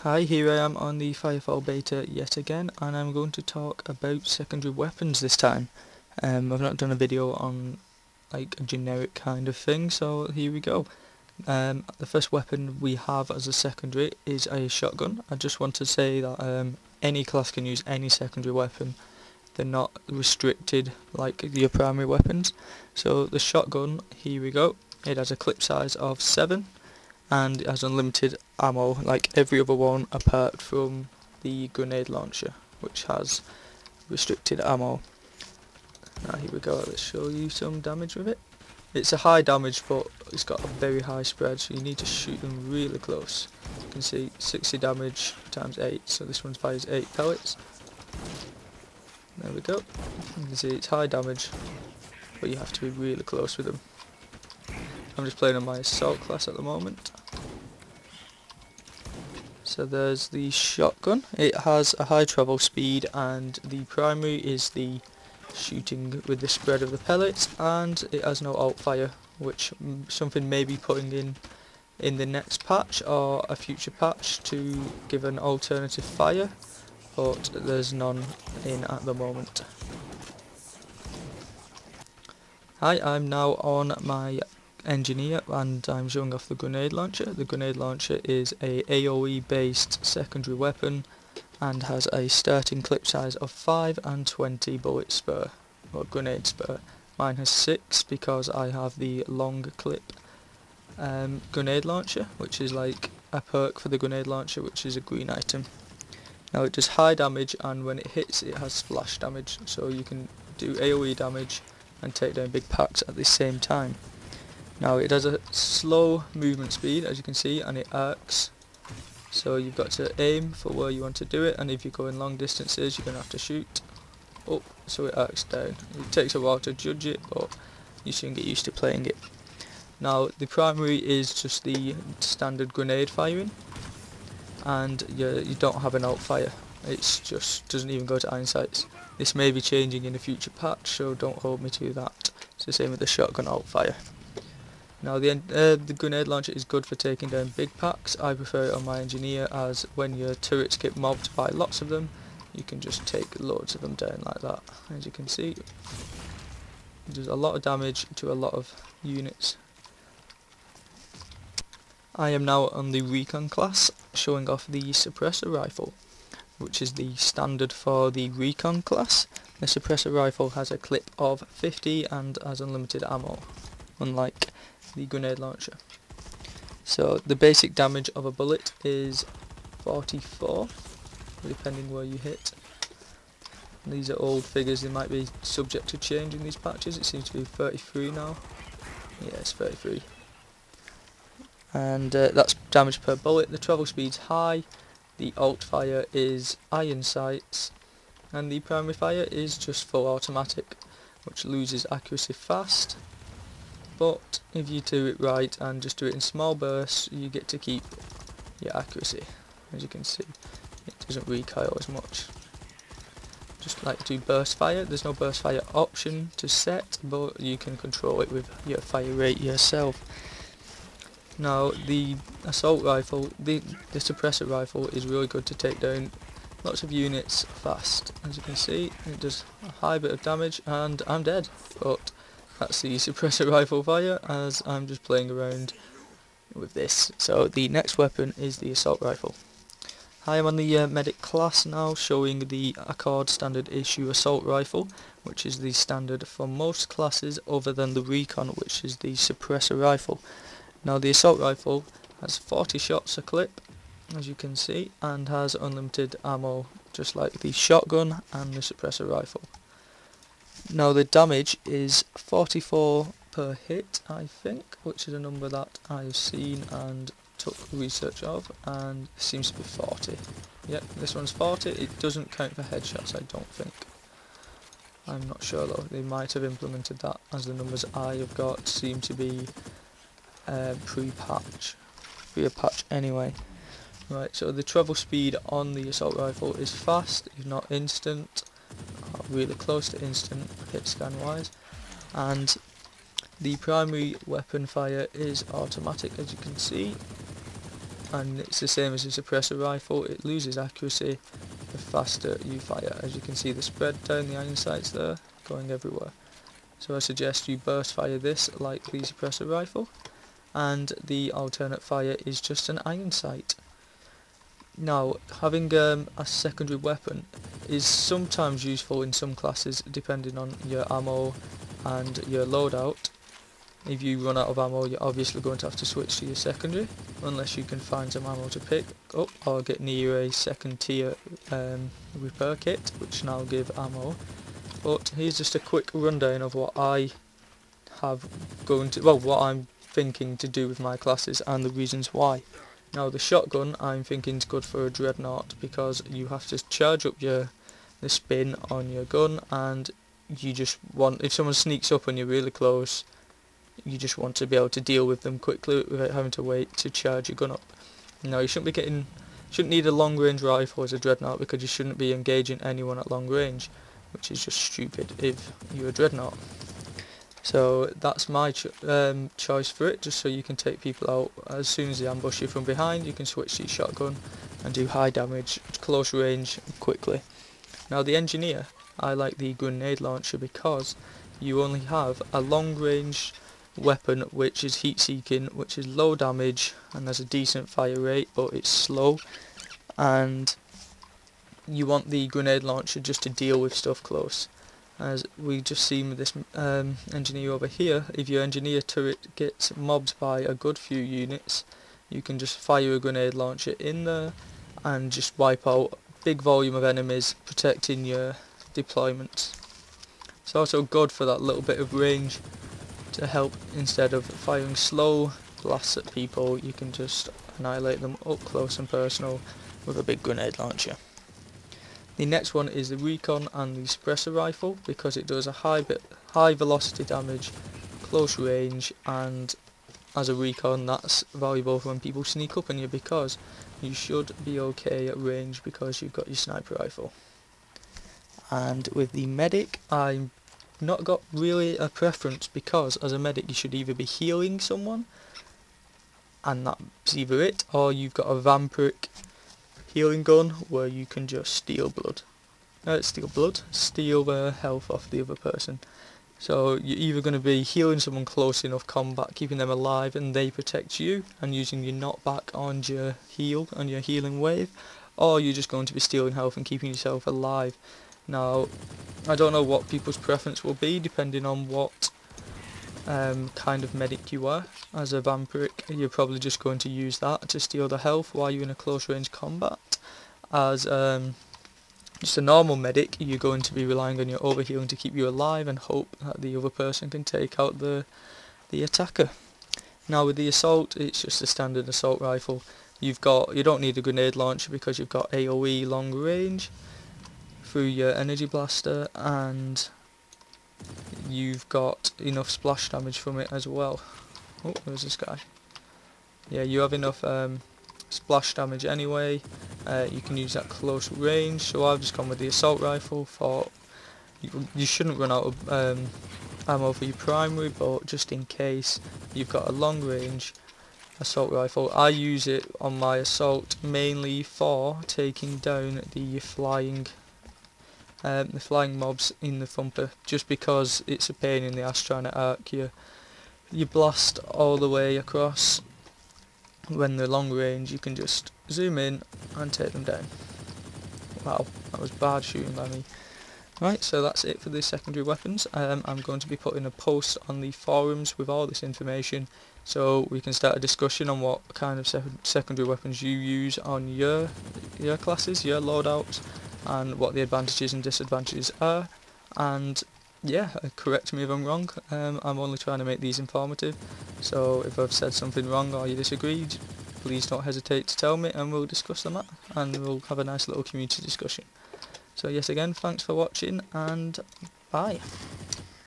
Hi, here I am on the Firefall Beta yet again, and I'm going to talk about secondary weapons this time. I've not done a video on like a generic kind of thing, so here we go. The first weapon we have as a secondary is a shotgun. I just want to say that any class can use any secondary weapon. They're not restricted like your primary weapons. So the shotgun, here we go. It has a clip size of 7. And it has unlimited ammo like every other one apart from the grenade launcher, which has restricted ammo. Now here we go, let's show you some damage with it. It's a high damage, but it's got a very high spread, so you need to shoot them really close. You can see 60 damage times 8, so this one fires 8 pellets. There we go. You can see it's high damage, but you have to be really close with them. I'm just playing on my assault class at the moment. So there's the shotgun. It has a high travel speed, and the primary is the shooting with the spread of the pellets, and it has no alt fire, which something may be putting in the next patch or a future patch to give an alternative fire, but there's none in at the moment. Hi, I'm now on my engineer and I'm showing off the grenade launcher. The grenade launcher is a AoE based secondary weapon and has a starting clip size of 5 and 20 bullet spur, or grenade spur. Mine has 6 because I have the long clip grenade launcher, which is like a perk for the grenade launcher, which is a green item. Now it does high damage, and when it hits it has splash damage, so you can do AoE damage and take down big packs at the same time. Now it has a slow movement speed, as you can see, and it arcs, so you've got to aim for where you want to do it, and if you go in long distances you're going to have to shoot up so it arcs down. It takes a while to judge it, but you soon get used to playing it. Now the primary is just the standard grenade firing, and you don't have an alt fire. It's just doesn't even go to iron sights. This may be changing in a future patch, so don't hold me to that. It's the same with the shotgun alt fire. Now the grenade launcher is good for taking down big packs. I prefer it on my engineer, as when your turrets get mobbed by lots of them, you can just take loads of them down like that. As you can see, it does a lot of damage to a lot of units. I am now on the Recon class, showing off the Suppressor Rifle, which is the standard for the Recon class. The Suppressor Rifle has a clip of 50 and has unlimited ammo, unlike the grenade launcher. So the basic damage of a bullet is 44, depending where you hit. These are old figures, they might be subject to change in these patches. It seems to be 33 now. Yeah, it's 33. And that's damage per bullet. The travel speed's high, the alt fire is iron sights, and the primary fire is just full automatic, which loses accuracy fast. But if you do it right and just do it in small bursts, you get to keep your accuracy. As you can see, it doesn't recoil as much. Just like to burst fire, there's no burst fire option to set, but you can control it with your fire rate yourself. Now the assault rifle, the suppressor rifle is really good to take down lots of units fast. As you can see, it does a high bit of damage, and I'm dead, but that's the suppressor rifle fire, as I'm just playing around with this. So the next weapon is the assault rifle. I am on the medic class now, showing the Accord standard issue assault rifle, which is the standard for most classes other than the Recon, which is the suppressor rifle. Now the assault rifle has 40 shots a clip, as you can see, and has unlimited ammo, just like the shotgun and the suppressor rifle. Now the damage is 44 per hit, I think, which is a number that I've seen and took research of, and it seems to be 40. Yep, this one's 40. It doesn't count for headshots, I don't think. I'm not sure though, they might have implemented that, as the numbers I have got seem to be pre-patch anyway. Right, so the travel speed on the assault rifle is fast, if not instant, really close to instant hit scan wise, and the primary weapon fire is automatic, as you can see. and it's the same as a suppressor rifle. It loses accuracy the faster you fire. As you can see, the spread down the iron sights there, going everywhere. So I suggest you burst fire this like the suppressor rifle, and the alternate fire is just an iron sight. Now, having a secondary weapon is sometimes useful in some classes depending on your ammo and your loadout. If you run out of ammo, you're obviously going to have to switch to your secondary, unless you can find some ammo to pick up or get near a second tier repair kit, which now give ammo. But here's just a quick rundown of what I have what I'm thinking to do with my classes and the reasons why. Now, the shotgun I'm thinking is good for a Dreadnaught because you have to charge up the spin on your gun, and you just want, if someone sneaks up and you're really close, you just want to be able to deal with them quickly without having to wait to charge your gun up. Now, you shouldn't need a long range rifle as a Dreadnaught because you shouldn't be engaging anyone at long range, which is just stupid if you're a Dreadnaught. So that's my choice for it, just so you can take people out as soon as they ambush you from behind. You can switch to your shotgun and do high damage, close range quickly. Now, the engineer, I like the grenade launcher because you only have a long range weapon which is heat seeking, which is low damage and has a decent fire rate, but it's slow, and you want the grenade launcher just to deal with stuff close. As we just seen with this engineer over here, if your engineer turret gets mobbed by a good few units, you can just fire a grenade launcher in there and just wipe out a big volume of enemies, protecting your deployments. It's also good for that little bit of range to help. Instead of firing slow blasts at people, you can just annihilate them up close and personal with a big grenade launcher. The next one is the Recon and the Suppressor Rifle because it does a high velocity damage, close range, and as a Recon that's valuable for when people sneak up on you because you should be okay at range because you've got your sniper rifle. And with the medic, I've not got really a preference because as a medic you should either be healing someone, and that's either it, or you've got a vampiric healing gun where you can just steal the health off the other person. So you're either going to be healing someone close enough combat, keeping them alive and they protect you and using your knockback on your heal, on your healing wave, or you're just going to be stealing health and keeping yourself alive. Now, I don't know what people's preference will be depending on what kind of medic you are. As a vampiric, you're probably just going to use that to steal the health while you're in a close range combat. As just a normal medic, you're going to be relying on your overhealing to keep you alive and hope that the other person can take out the attacker. Now with the assault, it's just a standard assault rifle. You don't need a grenade launcher because you've got AoE long range through your energy blaster, and you've got enough splash damage from it as well. Oh, there's this guy. Yeah, you have enough splash damage anyway. You can use that close range, so I've just gone with the assault rifle. You shouldn't run out of ammo for your primary, but just in case, you've got a long range assault rifle. I use it on my assault mainly for taking down the flying mobs in the thumper, just because it's a pain in the ass trying to arc your blast all the way across. When they're long range, you can just zoom in and take them down. Wow, that was bad shooting by me. Right, so that's it for the secondary weapons. I'm going to be putting a post on the forums with all this information, so we can start a discussion on what kind of secondary weapons you use on your classes, your loadouts, and what the advantages and disadvantages are. And yeah, correct me if I'm wrong. I'm only trying to make these informative, so if I've said something wrong or you disagreed, please don't hesitate to tell me and we'll discuss them, and we'll have a nice little community discussion. So yes, again, thanks for watching and bye.